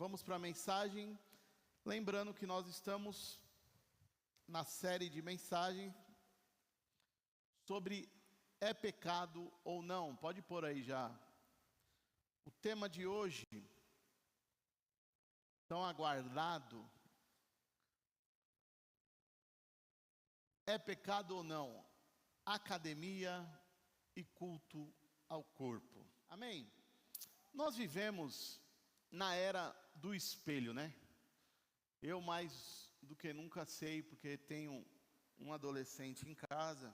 Vamos para a mensagem, lembrando que nós estamos na série de mensagens sobre é pecado ou não. Pode pôr aí já. O tema de hoje, tão aguardado, é pecado ou não? Academia e culto ao corpo. Amém? Nós vivemos na era do espelho, né? Eu mais do que nunca sei, porque tenho um adolescente em casa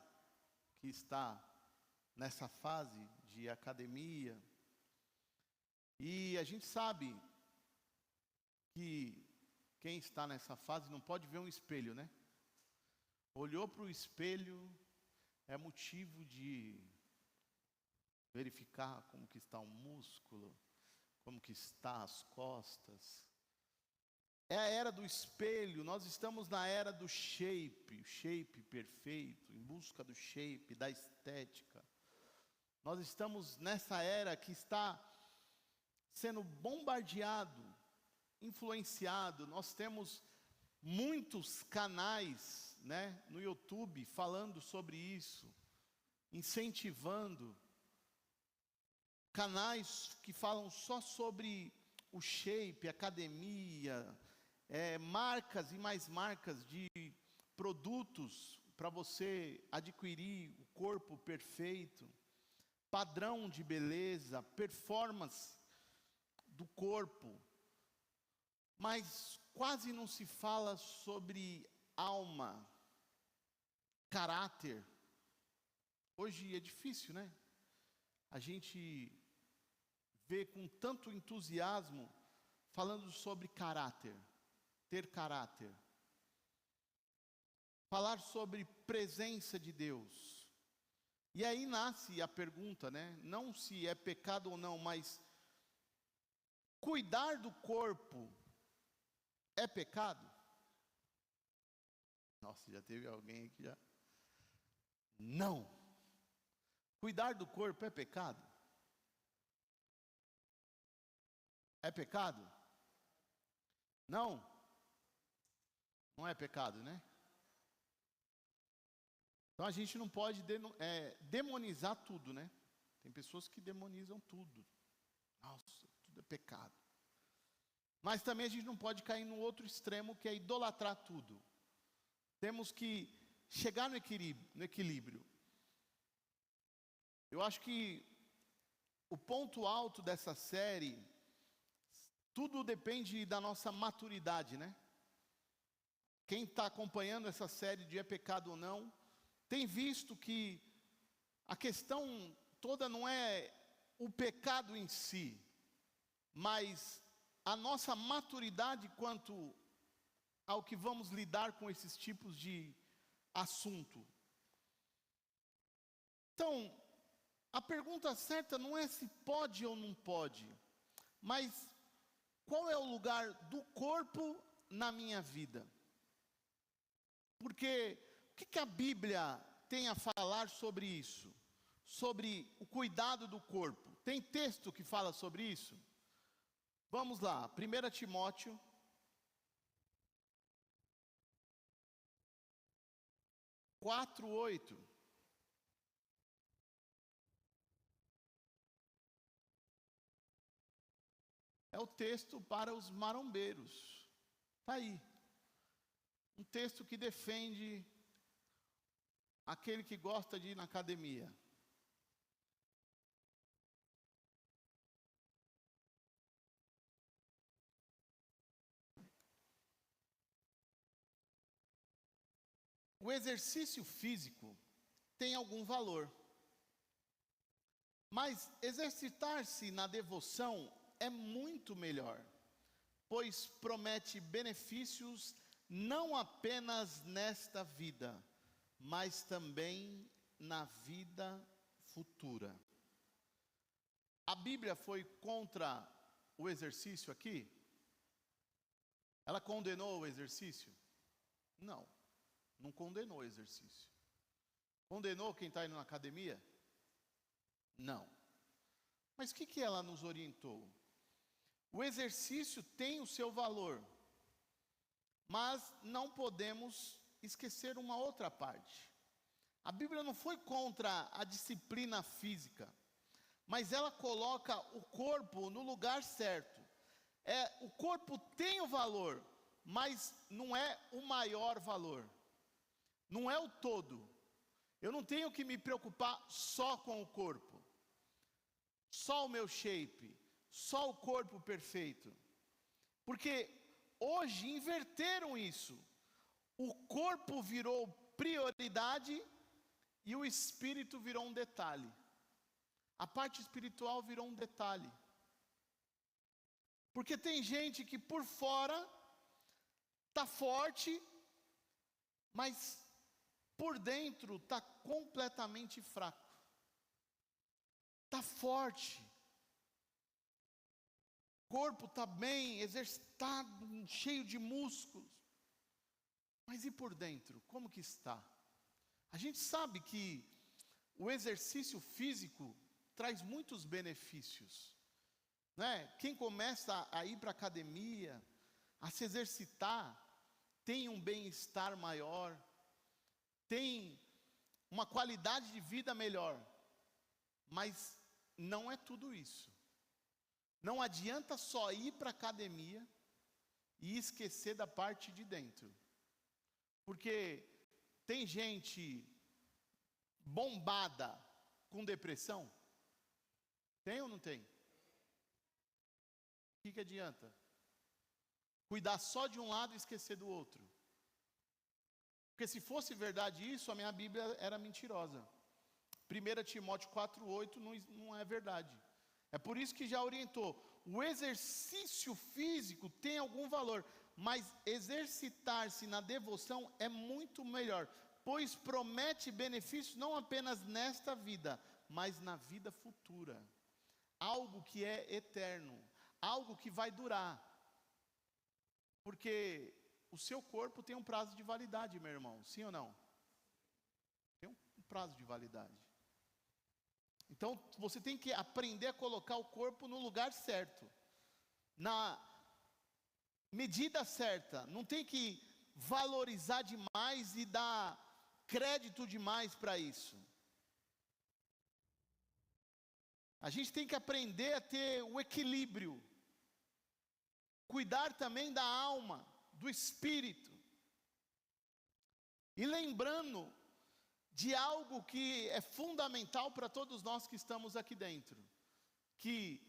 que está nessa fase de academia. E a gente sabe que quem está nessa fase não pode ver um espelho, né? Olhou para o espelho, é motivo de verificar como que está o músculo, como que está as costas. É a era do espelho, nós estamos na era do shape, o shape perfeito, em busca do shape, da estética. Nós estamos nessa era que está sendo bombardeado, influenciado. Nós temos muitos canais, né, no YouTube falando sobre isso, incentivando. Canais que falam só sobre o shape, academia, marcas e mais marcas de produtos para você adquirir o corpo perfeito, padrão de beleza, performance do corpo. Mas quase não se fala sobre alma, caráter. Hoje é difícil, né? A gente vê com tanto entusiasmo falando sobre caráter, ter caráter. Falar sobre presença de Deus. E aí nasce a pergunta, né? Não se é pecado ou não, mas cuidar do corpo é pecado? Nossa, já teve alguém aqui já. Não. Cuidar do corpo é pecado? É pecado? Não? Não é pecado, né? Então a gente não pode demonizar tudo, né? Tem pessoas que demonizam tudo. Nossa, tudo é pecado. Mas também a gente não pode cair no outro extremo, que é idolatrar tudo. Temos que chegar no equilíbrio. Eu acho que o ponto alto dessa série, tudo depende da nossa maturidade, né? Quem está acompanhando essa série de é pecado ou não, tem visto que a questão toda não é o pecado em si, mas a nossa maturidade quanto ao que vamos lidar com esses tipos de assunto. Então, a pergunta certa não é se pode ou não pode, mas qual é o lugar do corpo na minha vida? Porque o que a Bíblia tem a falar sobre isso? Sobre o cuidado do corpo. Tem texto que fala sobre isso? Vamos lá, 1 Timóteo 4:8. É o texto para os marombeiros. Está aí. Um texto que defende aquele que gosta de ir na academia. O exercício físico tem algum valor, mas exercitar-se na devoção é muito melhor, pois promete benefícios não apenas nesta vida, mas também na vida futura. A Bíblia foi contra o exercício aqui? Ela condenou o exercício? Não, não condenou o exercício. Condenou quem está indo na academia? Não. Mas o que ela nos orientou? O exercício tem o seu valor, mas não podemos esquecer uma outra parte. A Bíblia não foi contra a disciplina física, mas ela coloca o corpo no lugar certo. O corpo tem o valor, mas não é o maior valor, não é o todo. Eu não tenho que me preocupar só com o corpo, só o meu shape, só o corpo perfeito, porque hoje inverteram isso. O corpo virou prioridade e o espírito virou um detalhe. A parte espiritual virou um detalhe. Porque tem gente que por fora está forte, mas por dentro está completamente fraco. Está forte. O corpo está bem, exercitado, cheio de músculos. Mas e por dentro, como que está? A gente sabe que o exercício físico traz muitos benefícios, né? Quem começa a ir para a academia, a se exercitar, tem um bem-estar maior, tem uma qualidade de vida melhor. Mas não é tudo isso. Não adianta só ir para a academia e esquecer da parte de dentro. Porque tem gente bombada com depressão? Tem ou não tem? O que adianta? Cuidar só de um lado e esquecer do outro. Porque se fosse verdade isso, a minha Bíblia era mentirosa. 1 Timóteo 4,8 não é verdade. É por isso que já orientou. O exercício físico tem algum valor, mas exercitar-se na devoção é muito melhor, pois promete benefícios não apenas nesta vida, mas na vida futura. Algo que é eterno, algo que vai durar. Porque o seu corpo tem um prazo de validade, meu irmão, sim ou não? Tem um prazo de validade. Então, você tem que aprender a colocar o corpo no lugar certo, na medida certa. Não tem que valorizar demais e dar crédito demais para isso. A gente tem que aprender a ter o equilíbrio, cuidar também da alma, do espírito, e lembrando de algo que é fundamental para todos nós que estamos aqui dentro, que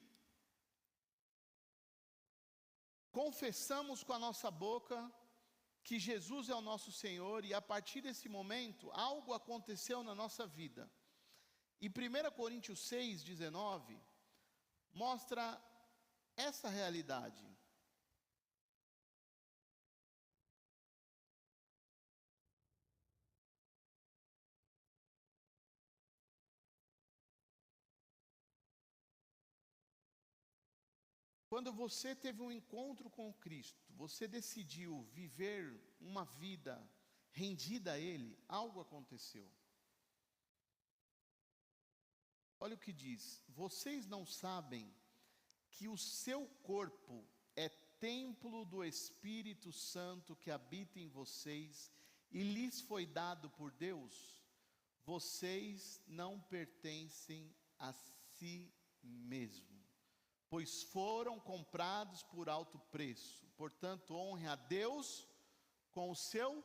confessamos com a nossa boca que Jesus é o nosso Senhor, e a partir desse momento, algo aconteceu na nossa vida. E 1 Coríntios 6,19 mostra essa realidade. Quando você teve um encontro com Cristo, você decidiu viver uma vida rendida a Ele, algo aconteceu. Olha o que diz: vocês não sabem que o seu corpo é templo do Espírito Santo que habita em vocês e lhes foi dado por Deus? Vocês não pertencem a si mesmos, pois foram comprados por alto preço. Portanto, honre a Deus com o seu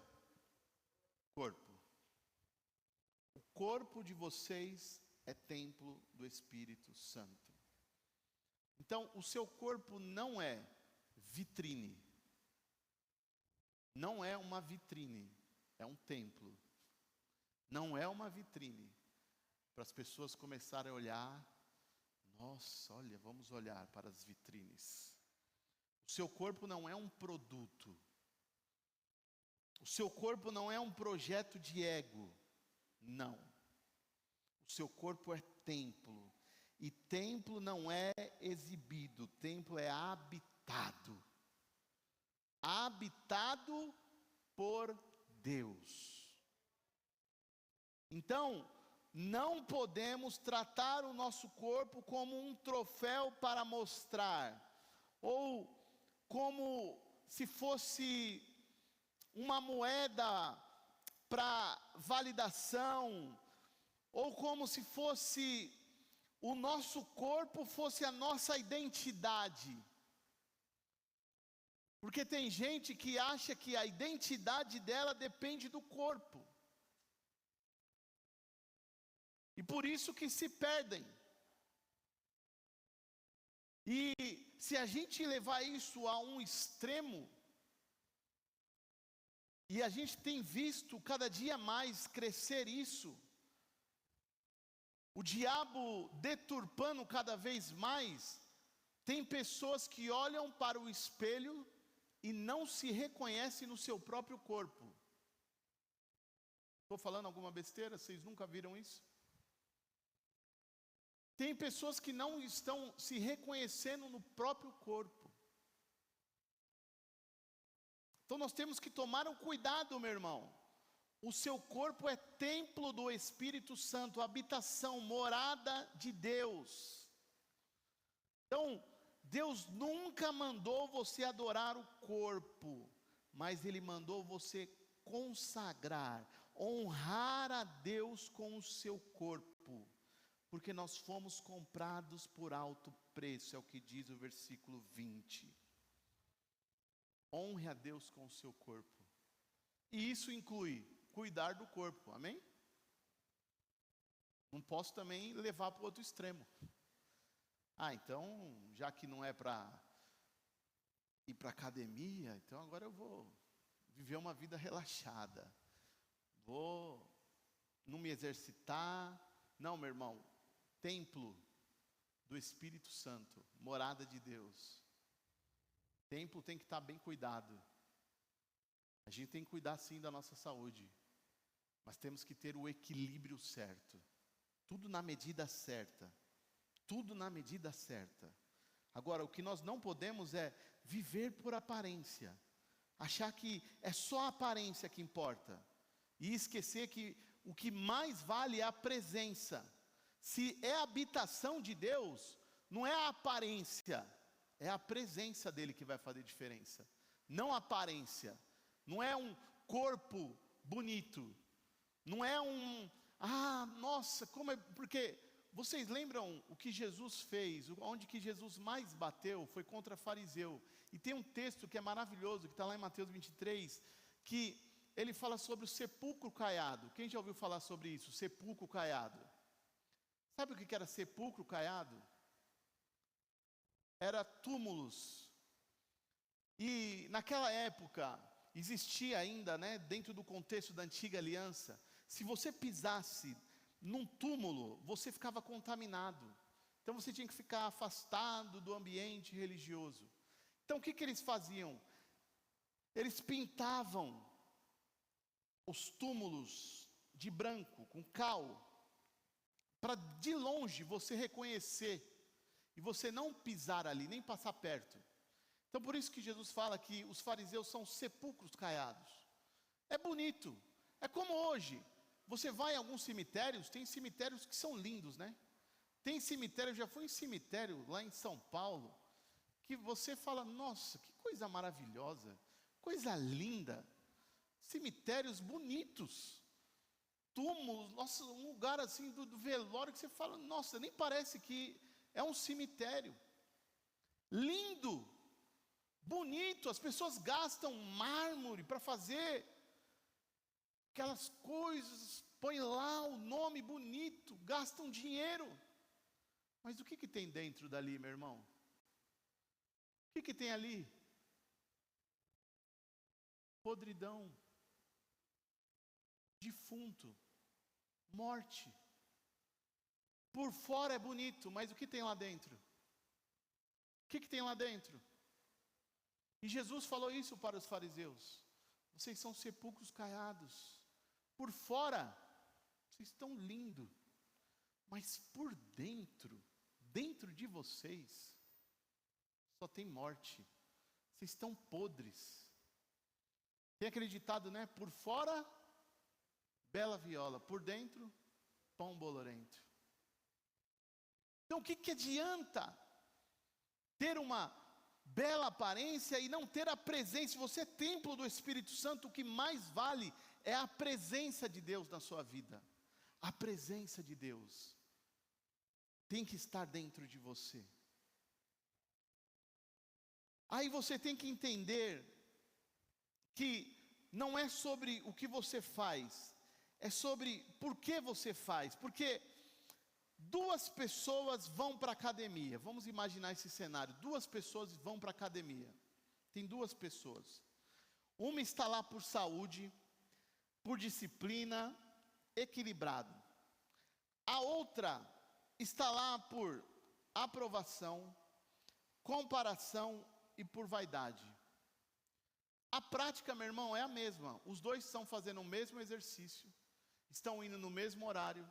corpo. O corpo de vocês é templo do Espírito Santo. Então, o seu corpo não é vitrine. Não é uma vitrine, é um templo. Não é uma vitrine para as pessoas começarem a olhar. Nossa, olha, vamos olhar para as vitrines. O seu corpo não é um produto. O seu corpo não é um projeto de ego. Não. O seu corpo é templo. E templo não é exibido, templo é habitado. Habitado por Deus. Então, não podemos tratar o nosso corpo como um troféu para mostrar, ou como se fosse uma moeda para validação, ou como se fosse o nosso corpo fosse a nossa identidade. Porque tem gente que acha que a identidade dela depende do corpo. E por isso que se perdem. E se a gente levar isso a um extremo, e a gente tem visto cada dia mais crescer isso, o diabo deturpando cada vez mais, tem pessoas que olham para o espelho e não se reconhecem no seu próprio corpo. Estou falando alguma besteira? Vocês nunca viram isso? Tem pessoas que não estão se reconhecendo no próprio corpo. Então nós temos que tomar um cuidado, meu irmão. O seu corpo é templo do Espírito Santo, habitação, morada de Deus. Então, Deus nunca mandou você adorar o corpo, mas Ele mandou você consagrar, honrar a Deus com o seu corpo, porque nós fomos comprados por alto preço, é o que diz o versículo 20. Honre a Deus com o seu corpo. E isso inclui cuidar do corpo, amém? Não posso também levar para o outro extremo. Então, já que não é para ir para academia, então agora eu vou viver uma vida relaxada. Vou não me exercitar. Não, meu irmão, templo do Espírito Santo, morada de Deus. Templo tem que estar bem cuidado. A gente tem que cuidar sim da nossa saúde, mas temos que ter o equilíbrio certo. Tudo na medida certa. Tudo na medida certa. Agora, o que nós não podemos é viver por aparência. Achar que é só a aparência que importa. E esquecer que o que mais vale é a presença. Se é a habitação de Deus, não é a aparência. É a presença dele que vai fazer diferença. Não a aparência. Não é um corpo bonito. Não é nossa, como é... Porque vocês lembram o que Jesus fez? Onde que Jesus mais bateu foi contra fariseu. E tem um texto que é maravilhoso, que está lá em Mateus 23, que ele fala sobre o sepulcro caiado. Quem já ouviu falar sobre isso? Sepulcro caiado. Sabe o que era sepulcro caiado? Era túmulos. E naquela época, existia ainda, dentro do contexto da antiga aliança, se você pisasse num túmulo, você ficava contaminado. Então você tinha que ficar afastado do ambiente religioso. Então o que eles faziam? Eles pintavam os túmulos de branco, com cal, para de longe você reconhecer, e você não pisar ali, nem passar perto. Então por isso que Jesus fala que os fariseus são sepulcros caiados. É bonito, é como hoje. Você vai em alguns cemitérios, tem cemitérios que são lindos, Tem cemitério, eu já fui em cemitério lá em São Paulo, que você fala, nossa, que coisa maravilhosa, coisa linda, cemitérios bonitos, túmulos, nossa, um lugar assim do velório que você fala, nossa, nem parece que é um cemitério, lindo, bonito, as pessoas gastam mármore para fazer aquelas coisas, põe lá o nome bonito, gastam dinheiro. Mas o que tem dentro dali, meu irmão? O que tem ali? Podridão, defunto, morte. Por fora é bonito, mas o que tem lá dentro? O que tem lá dentro? E Jesus falou isso para os fariseus. Vocês são sepulcros caiados. Por fora, vocês estão lindos. Mas por dentro, dentro de vocês, só tem morte. Vocês estão podres. Tem acreditado, Por fora, bela viola. Por dentro, pão bolorento. Então o que adianta ter uma bela aparência e não ter a presença. Você é templo do Espírito Santo, o que mais vale é a presença de Deus na sua vida. A presença de Deus tem que estar dentro de você. Aí você tem que entender que não é sobre o que você faz, é sobre por que você faz. Porque duas pessoas vão para a academia. Vamos imaginar esse cenário. Duas pessoas vão para a academia. Tem duas pessoas. Uma está lá por saúde, por disciplina, equilibrado. A outra está lá por aprovação, comparação e por vaidade. A prática, meu irmão, é a mesma. Os dois estão fazendo o mesmo exercício, estão indo no mesmo horário,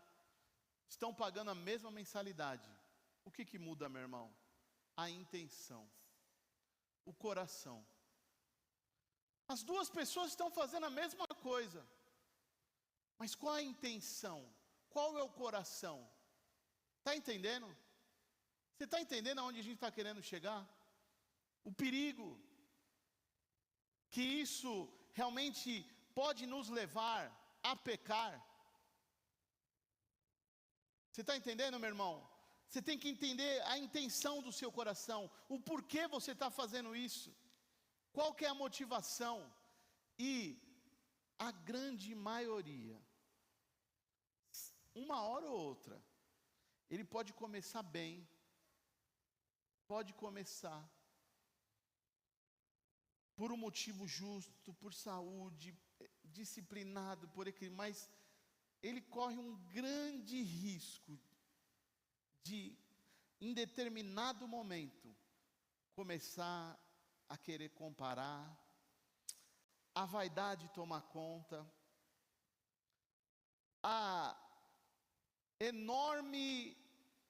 estão pagando a mesma mensalidade. O que muda, meu irmão? A intenção, o coração. As duas pessoas estão fazendo a mesma coisa, mas qual a intenção? Qual é o coração? Está entendendo? Você está entendendo aonde a gente está querendo chegar? O perigo que isso realmente pode nos levar a pecar. Você está entendendo, meu irmão? Você tem que entender a intenção do seu coração, o porquê você está fazendo isso, qual que é a motivação. E a grande maioria, uma hora ou outra, ele pode começar bem, pode começar por um motivo justo, por saúde, disciplinado, por equilíbrio, mas ele corre um grande risco de, em determinado momento, começar a querer comparar, a vaidade tomar conta, a enorme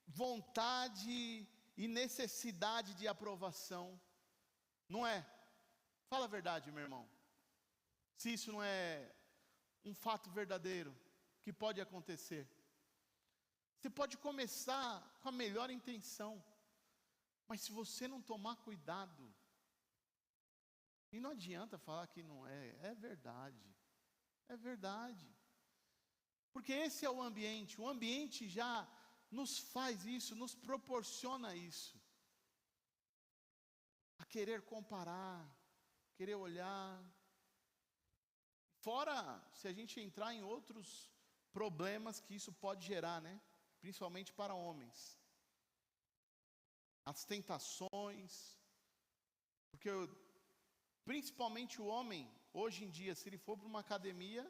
vontade e necessidade de aprovação, não é? Fala a verdade, meu irmão. Se isso não é um fato verdadeiro, que pode acontecer. Você pode começar com a melhor intenção, mas se você não tomar cuidado, e não adianta falar que não é, é verdade. É verdade. Porque esse é o ambiente já nos faz isso, nos proporciona isso. A querer comparar, querer olhar. Fora, se a gente entrar em outros problemas que isso pode gerar, né? Principalmente para homens. As tentações. Porque principalmente o homem, hoje em dia, se ele for para uma academia,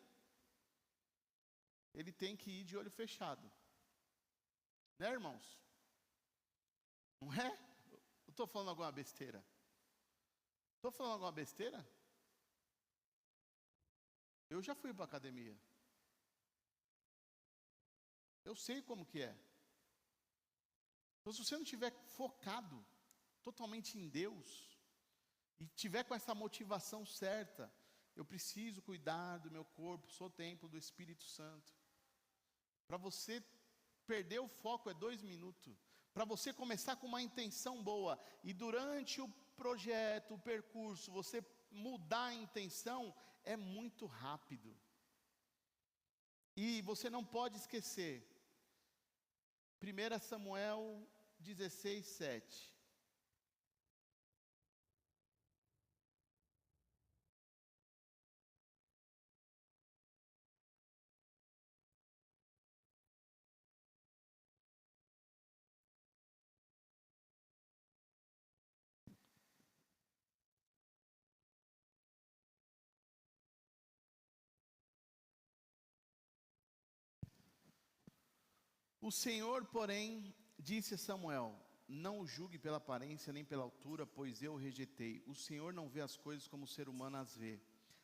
ele tem que ir de olho fechado. Né, irmãos? Não é? Eu estou falando alguma besteira? Estou falando alguma besteira? Eu já fui para a academia. Eu sei como que é. Então, se você não estiver focado totalmente em Deus, e tiver com essa motivação certa, eu preciso cuidar do meu corpo, sou templo do Espírito Santo. Para você perder o foco é 2 minutos. Para você começar com uma intenção boa, e durante o projeto, o percurso, você mudar a intenção, é muito rápido. E você não pode esquecer, 1 Samuel 16, 7. O Senhor, porém, disse a Samuel: não o julgue pela aparência nem pela altura, pois eu o rejeitei. O Senhor não vê as coisas como o ser humano as vê.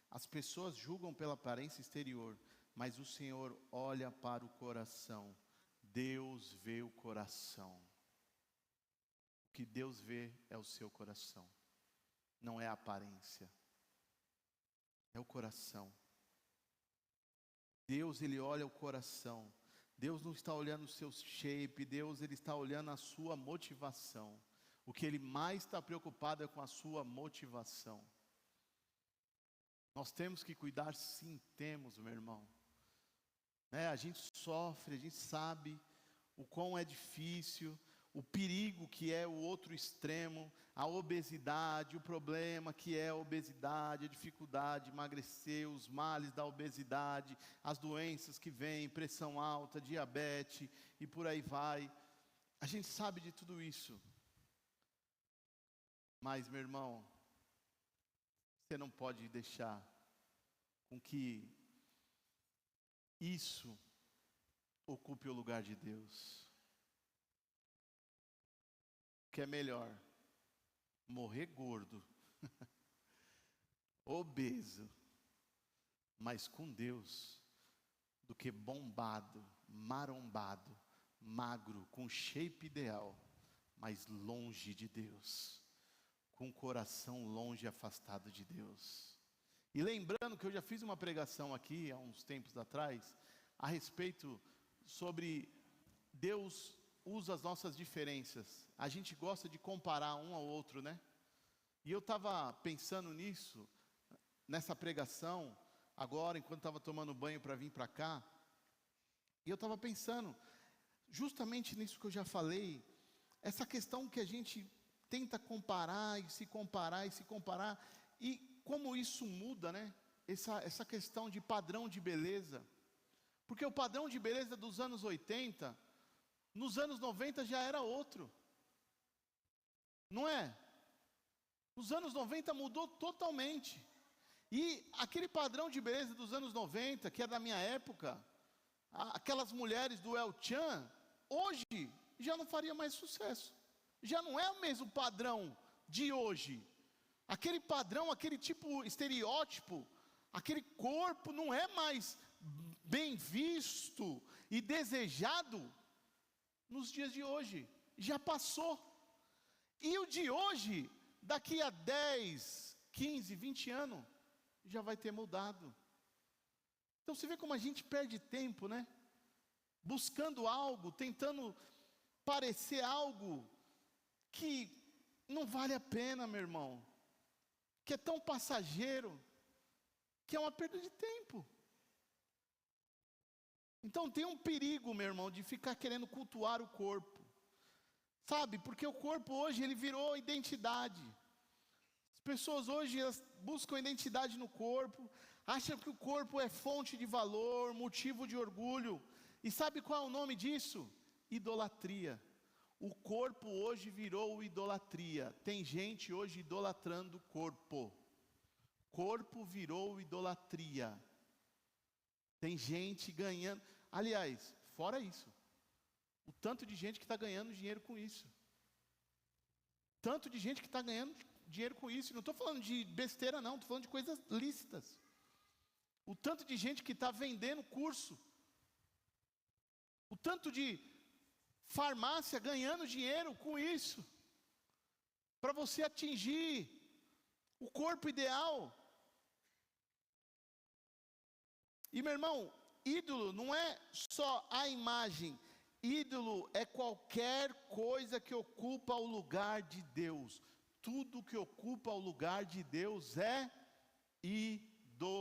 As pessoas julgam pela aparência exterior, mas o Senhor olha para o coração. Deus vê o coração. O que Deus vê é o seu coração, não é a aparência, é o coração. Deus, Ele olha o coração. Deus não está olhando o seu shape, Deus, Ele está olhando a sua motivação. O que Ele mais está preocupado é com a sua motivação. Nós temos que cuidar, sim, temos, meu irmão. A gente sofre, a gente sabe o quão é difícil, o perigo que é o outro extremo, a obesidade, o problema que é a obesidade, a dificuldade de emagrecer, os males da obesidade, as doenças que vêm, pressão alta, diabetes e por aí vai. A gente sabe de tudo isso. Mas, meu irmão, você não pode deixar com que isso ocupe o lugar de Deus. O que é melhor? Morrer gordo, obeso, mas com Deus, do que bombado, marombado, magro, com shape ideal, mas longe de Deus, com o coração longe e afastado de Deus. E lembrando que eu já fiz uma pregação aqui, há uns tempos atrás, a respeito sobre Deus usa as nossas diferenças. A gente gosta de comparar um ao outro, né? E eu estava pensando nisso, nessa pregação, agora, enquanto estava tomando banho para vir para cá, e eu estava pensando, justamente nisso que eu já falei, essa questão que a gente tenta comparar, e se comparar, e como isso muda, né? Essa questão de padrão de beleza, porque o padrão de beleza dos anos 80, nos anos 90 já era outro, não é? Nos anos 90 mudou totalmente, e aquele padrão de beleza dos anos 90, que é da minha época, aquelas mulheres do El Chan, hoje já não faria mais sucesso, já não é o mesmo padrão de hoje, aquele padrão, aquele tipo estereótipo, aquele corpo não é mais bem visto e desejado nos dias de hoje, já passou. E o de hoje, daqui a 10, 15, 20 anos, já vai ter mudado. Então você vê como a gente perde tempo, né? Buscando algo, tentando parecer algo que não vale a pena, meu irmão, que é tão passageiro, que é uma perda de tempo. Então tem um perigo, meu irmão, de ficar querendo cultuar o corpo, sabe? Porque o corpo hoje, ele virou identidade. As pessoas hoje, elas buscam identidade no corpo, acham que o corpo é fonte de valor, motivo de orgulho. E sabe qual é o nome disso? Idolatria. O corpo hoje virou idolatria. Tem gente hoje idolatrando o corpo. Corpo virou idolatria. Tem gente ganhando, aliás, fora isso, o tanto de gente que está ganhando dinheiro com isso. Tanto de gente que está ganhando dinheiro com isso. Não estou falando de besteira não, estou falando de coisas lícitas. O tanto de gente que está vendendo curso. O tanto de farmácia ganhando dinheiro com isso. Para você atingir o corpo ideal. E meu irmão, ídolo não é só a imagem, ídolo é qualquer coisa que ocupa o lugar de Deus. Tudo que ocupa o lugar de Deus é idolatria.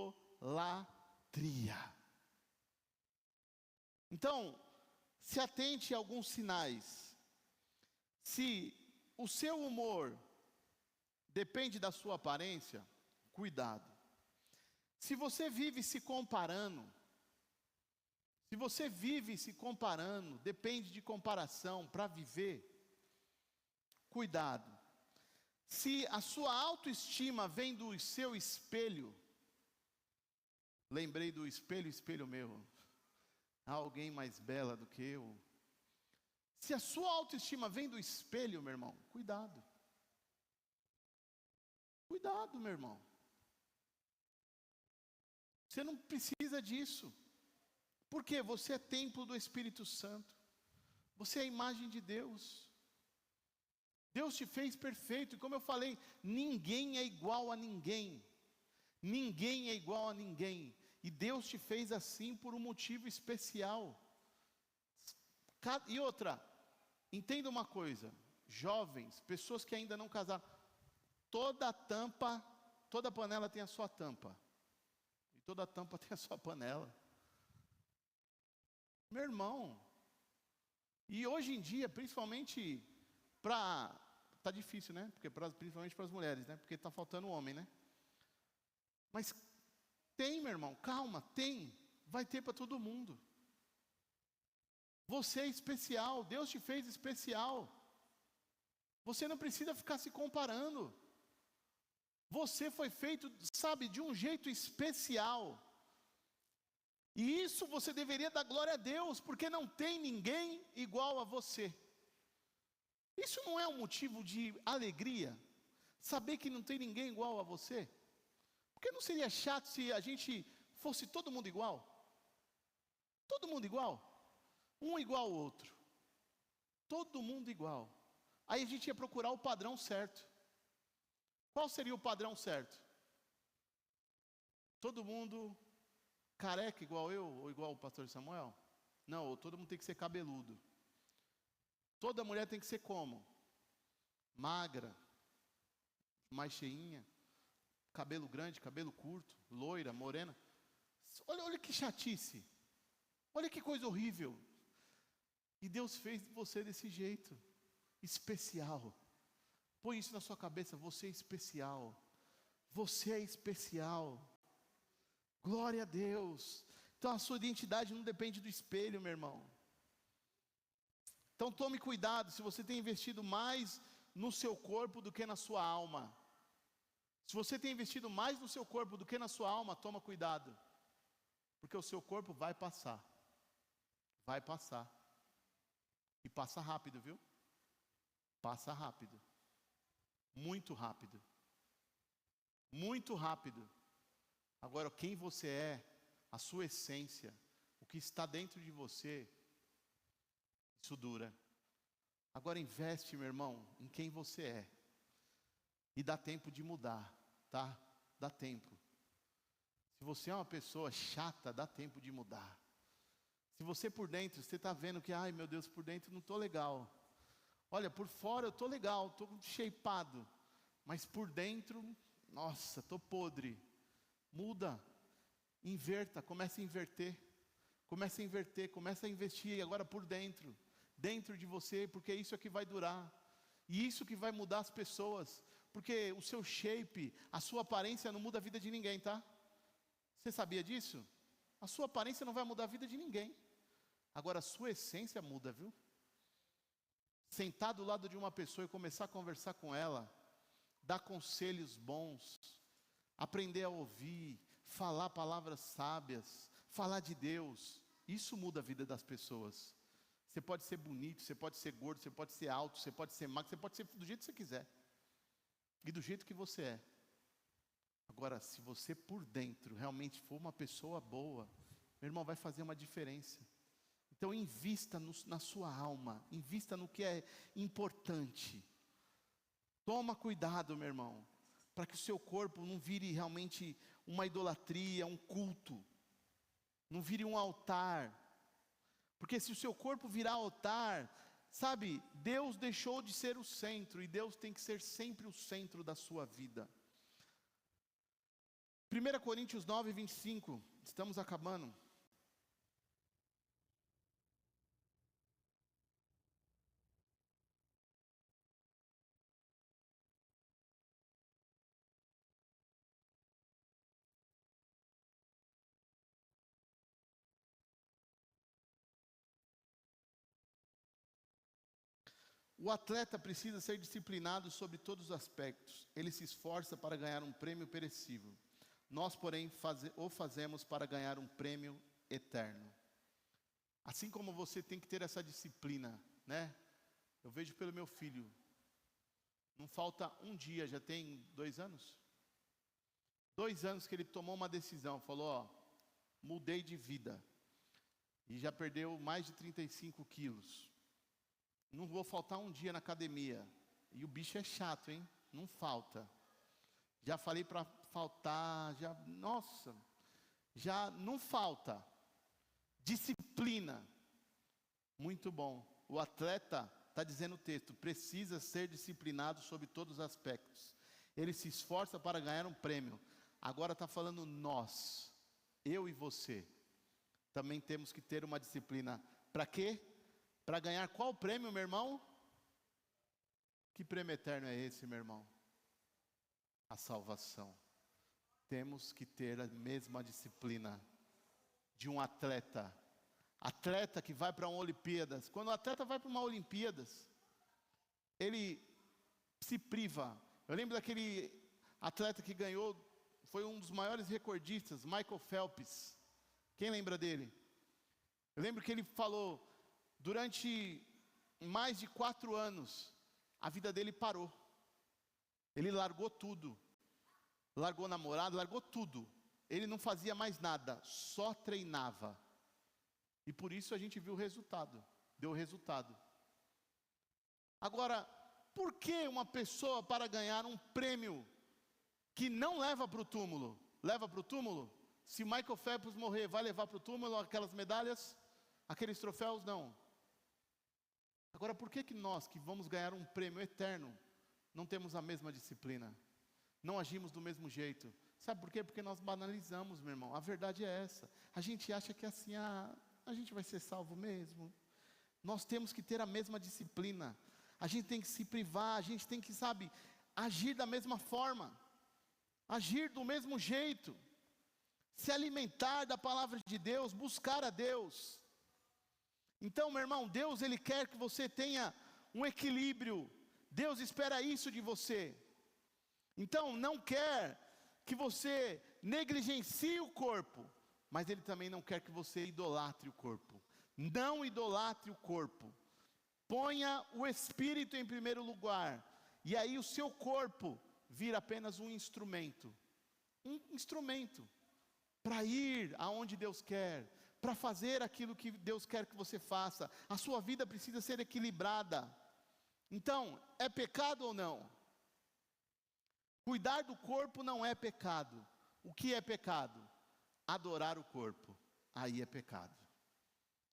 Então, se atente a alguns sinais. Se o seu humor depende da sua aparência, cuidado. Se você vive se comparando, depende de comparação para viver, cuidado. Se a sua autoestima vem do seu espelho, lembrei do espelho, espelho meu, há alguém mais bela do que eu. Se a sua autoestima vem do espelho, meu irmão, cuidado. Cuidado, meu irmão. Você não precisa disso, porque você é templo do Espírito Santo, você é a imagem de Deus, Deus te fez perfeito, e como eu falei, ninguém é igual a ninguém, e Deus te fez assim por um motivo especial. E outra, entenda uma coisa, jovens, pessoas que ainda não casaram, toda tampa, toda panela tem a sua tampa, e toda tampa tem a sua panela. Meu irmão, e hoje em dia, principalmente tá difícil, né? Porque principalmente para as mulheres, né? Porque tá faltando homem, né? Mas tem, meu irmão, calma, tem, vai ter para todo mundo. Você é especial, Deus te fez especial. Você não precisa ficar se comparando. Você foi feito, sabe, de um jeito especial. E isso você deveria dar glória a Deus, porque não tem ninguém igual a você. Isso não é um motivo de alegria? Saber que não tem ninguém igual a você? Porque não seria chato se a gente fosse todo mundo igual? Todo mundo igual? Um igual ao outro. Todo mundo igual. Aí a gente ia procurar o padrão certo. Qual seria o padrão certo? Todo mundo careca igual eu ou igual o pastor Samuel? Não, todo mundo tem que ser cabeludo. Toda mulher tem que ser como? Magra, mais cheinha, cabelo grande, cabelo curto, loira, morena. Olha que chatice. Olha que coisa horrível. E Deus fez você desse jeito, especial. Põe isso na sua cabeça, você é especial. Você é especial. Glória a Deus. Então a sua identidade não depende do espelho, meu irmão. Então tome cuidado se você tem investido mais no seu corpo do que na sua alma. Se você tem investido mais no seu corpo do que na sua alma, toma cuidado. Porque o seu corpo vai passar. Vai passar. E passa rápido, viu? Passa rápido. Muito rápido. Muito rápido. Agora, quem você é, a sua essência, o que está dentro de você, isso dura. Agora investe, meu irmão, em quem você é. E dá tempo de mudar, tá? Dá tempo. Se você é uma pessoa chata, dá tempo de mudar. Se você por dentro, você está vendo que, ai meu Deus, por dentro não estou legal. Olha, por fora eu estou legal, estou shapeado. Mas por dentro, nossa, estou podre. Muda, inverta, comece a inverter. Comece a inverter, comece a investir agora por dentro. Dentro de você, porque isso é que vai durar. E isso que vai mudar as pessoas. Porque o seu shape, a sua aparência não muda a vida de ninguém, tá? Você sabia disso? A sua aparência não vai mudar a vida de ninguém. Agora a sua essência muda, viu? Sentar do lado de uma pessoa e começar a conversar com ela, dar conselhos bons, aprender a ouvir, falar palavras sábias, falar de Deus, isso muda a vida das pessoas. Você pode ser bonito, você pode ser gordo, você pode ser alto, você pode ser magro, você pode ser do jeito que você quiser. E do jeito que você é. Agora, se você por dentro realmente for uma pessoa boa, meu irmão, vai fazer uma diferença. Então invista na sua alma, invista no que é importante. Toma cuidado, meu irmão, para que o seu corpo não vire realmente uma idolatria, um culto. Não vire um altar. Porque se o seu corpo virar altar, sabe, Deus deixou de ser o centro, e Deus tem que ser sempre o centro da sua vida. 1 Coríntios 9, 25, estamos acabando. O atleta precisa ser disciplinado sobre todos os aspectos. Ele se esforça para ganhar um prêmio perecível. Nós, porém, o fazemos para ganhar um prêmio eterno. Assim como você tem que ter essa disciplina, né? Eu vejo pelo meu filho. Não falta um dia, já tem 2 anos? 2 anos que ele tomou uma decisão, falou, ó, mudei de vida. E já perdeu mais de 35 quilos. Não vou faltar um dia na academia. E o bicho é chato, hein? Não falta. Já falei para faltar, já não falta. Disciplina. Muito bom. O atleta, está dizendo o texto, precisa ser disciplinado sobre todos os aspectos. Ele se esforça para ganhar um prêmio. Agora está falando nós, eu e você, também temos que ter uma disciplina. Para quê? Para ganhar qual prêmio, meu irmão? Que prêmio eterno é esse, meu irmão? A salvação. Temos que ter a mesma disciplina de um atleta. Atleta que vai para uma Olimpíadas. Quando o atleta vai para uma Olimpíadas, ele se priva. Eu lembro daquele atleta que ganhou, foi um dos maiores recordistas, Michael Phelps. Quem lembra dele? Eu lembro que ele falou, durante mais de 4 anos, a vida dele parou. Ele largou tudo. Largou namorado, largou tudo. Ele não fazia mais nada, só treinava. E por isso a gente viu o resultado. Deu resultado. Agora, por que uma pessoa para ganhar um prêmio que não leva para o túmulo? Leva para o túmulo? Se Michael Phelps morrer, vai levar para o túmulo aquelas medalhas? Aqueles troféus? Não. Agora, por que nós que vamos ganhar um prêmio eterno, não temos a mesma disciplina? Não agimos do mesmo jeito? Sabe por quê? Porque nós banalizamos, meu irmão. A verdade é essa. A gente acha que assim, a gente vai ser salvo mesmo. Nós temos que ter a mesma disciplina. A gente tem que se privar, a gente tem que, agir da mesma forma. Agir do mesmo jeito. Se alimentar da palavra de Deus, buscar a Deus. Então, meu irmão, Deus, Ele quer que você tenha um equilíbrio. Deus espera isso de você. Então, não quer que você negligencie o corpo, mas Ele também não quer que você idolatre o corpo. Não idolatre o corpo. Ponha o Espírito em primeiro lugar, e aí o seu corpo vira apenas um instrumento. Um instrumento para ir aonde Deus quer, para fazer aquilo que Deus quer que você faça. A sua vida precisa ser equilibrada. Então, é pecado ou não? Cuidar do corpo não é pecado. O que é pecado? Adorar o corpo, aí é pecado.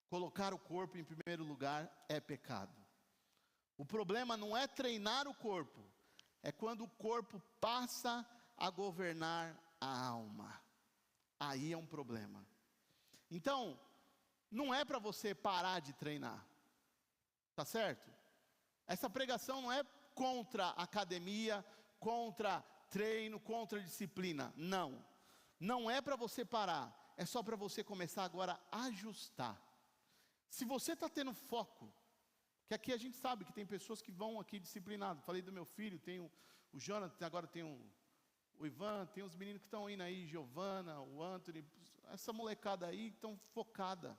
Colocar o corpo em primeiro lugar é pecado. O problema não é treinar o corpo, é quando o corpo passa a governar a alma. Aí é um problema. Então, não é para você parar de treinar, tá certo? Essa pregação não é contra a academia, contra treino, contra disciplina. Não. Não é para você parar. É só para você começar agora a ajustar. Se você está tendo foco, que aqui a gente sabe que tem pessoas que vão aqui disciplinados. Falei do meu filho, tem o Jonathan, agora tem o Ivan, tem os meninos que estão indo aí, Giovana, o Anthony, essa molecada aí estão focada.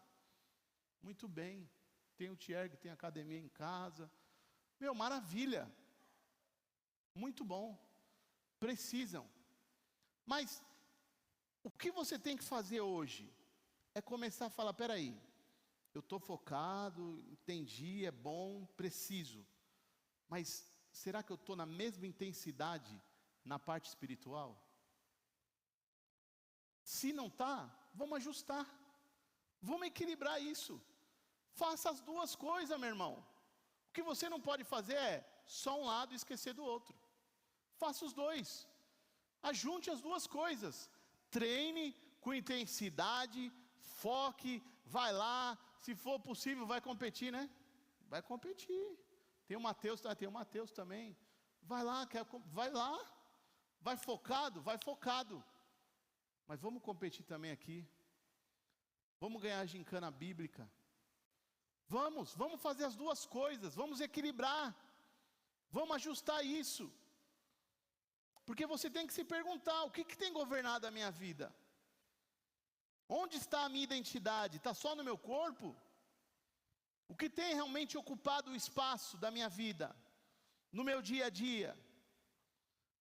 Muito bem. Tem o Thierry que tem academia em casa. Meu, maravilha. Muito bom. Precisam. Mas o que você tem que fazer hoje é começar a falar, peraí, eu estou focado, entendi, é bom, preciso. Mas será que eu estou na mesma intensidade na parte espiritual? Se não está, vamos ajustar. Vamos equilibrar isso. Faça as duas coisas, meu irmão. O que você não pode fazer é só um lado e esquecer do outro. Faça os dois. Ajunte as duas coisas. Treine com intensidade, foque, vai lá. Se for possível, vai competir, né? Vai competir. Tem o Mateus também. Vai lá, vai lá. Vai focado. Mas vamos competir também aqui. Vamos ganhar a gincana bíblica. Vamos fazer as duas coisas, vamos equilibrar. Vamos ajustar isso. Porque você tem que se perguntar, o que tem governado a minha vida? Onde está a minha identidade? Está só no meu corpo? O que tem realmente ocupado o espaço da minha vida? No meu dia a dia?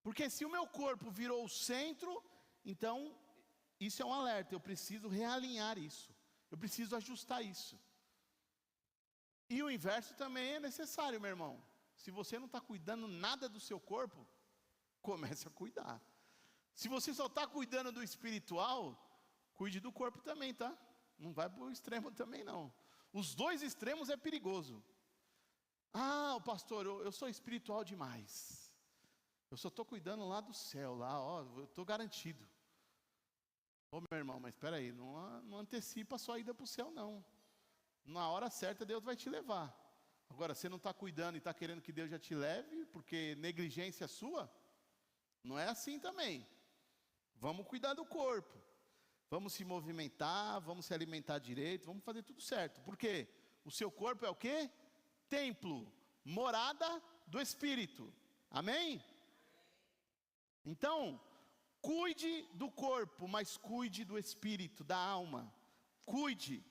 Porque se o meu corpo virou o centro, então isso é um alerta, eu preciso realinhar isso. Eu preciso ajustar isso. E o inverso também é necessário, meu irmão. Se você não está cuidando nada do seu corpo, comece a cuidar. Se você só está cuidando do espiritual, cuide do corpo também, tá? Não vai para o extremo também não. Os dois extremos é perigoso. Ah, o pastor, eu sou espiritual demais. Eu só estou cuidando lá do céu, lá, ó, eu estou garantido. Ô meu irmão, mas espera aí, não antecipa a sua ida para o céu não. Na hora certa Deus vai te levar. Agora, você não está cuidando e está querendo que Deus já te leve, porque negligência sua? Não é assim também. Vamos cuidar do corpo. Vamos se movimentar, vamos se alimentar direito, vamos fazer tudo certo. Por quê? O seu corpo é o quê? Templo, morada do Espírito. Amém? Então, cuide do corpo, mas cuide do espírito, da alma. Cuide.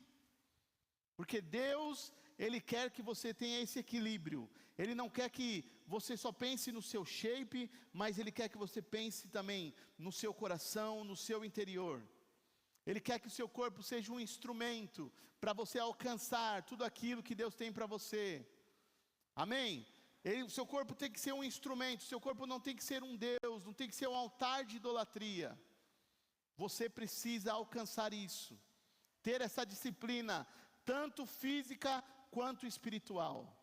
Porque Deus, Ele quer que você tenha esse equilíbrio. Ele não quer que você só pense no seu shape, mas Ele quer que você pense também no seu coração, no seu interior. Ele quer que o seu corpo seja um instrumento para você alcançar tudo aquilo que Deus tem para você. Amém? O seu corpo tem que ser um instrumento, o seu corpo não tem que ser um Deus, não tem que ser um altar de idolatria. Você precisa alcançar isso, ter essa disciplina, tanto física quanto espiritual.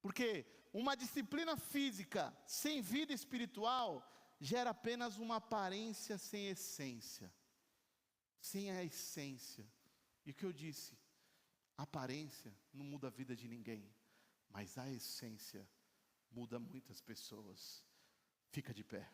Porque uma disciplina física sem vida espiritual gera apenas uma aparência sem essência. Sem a essência. E o que eu disse? A aparência não muda a vida de ninguém, mas a essência muda muitas pessoas. Fica de pé.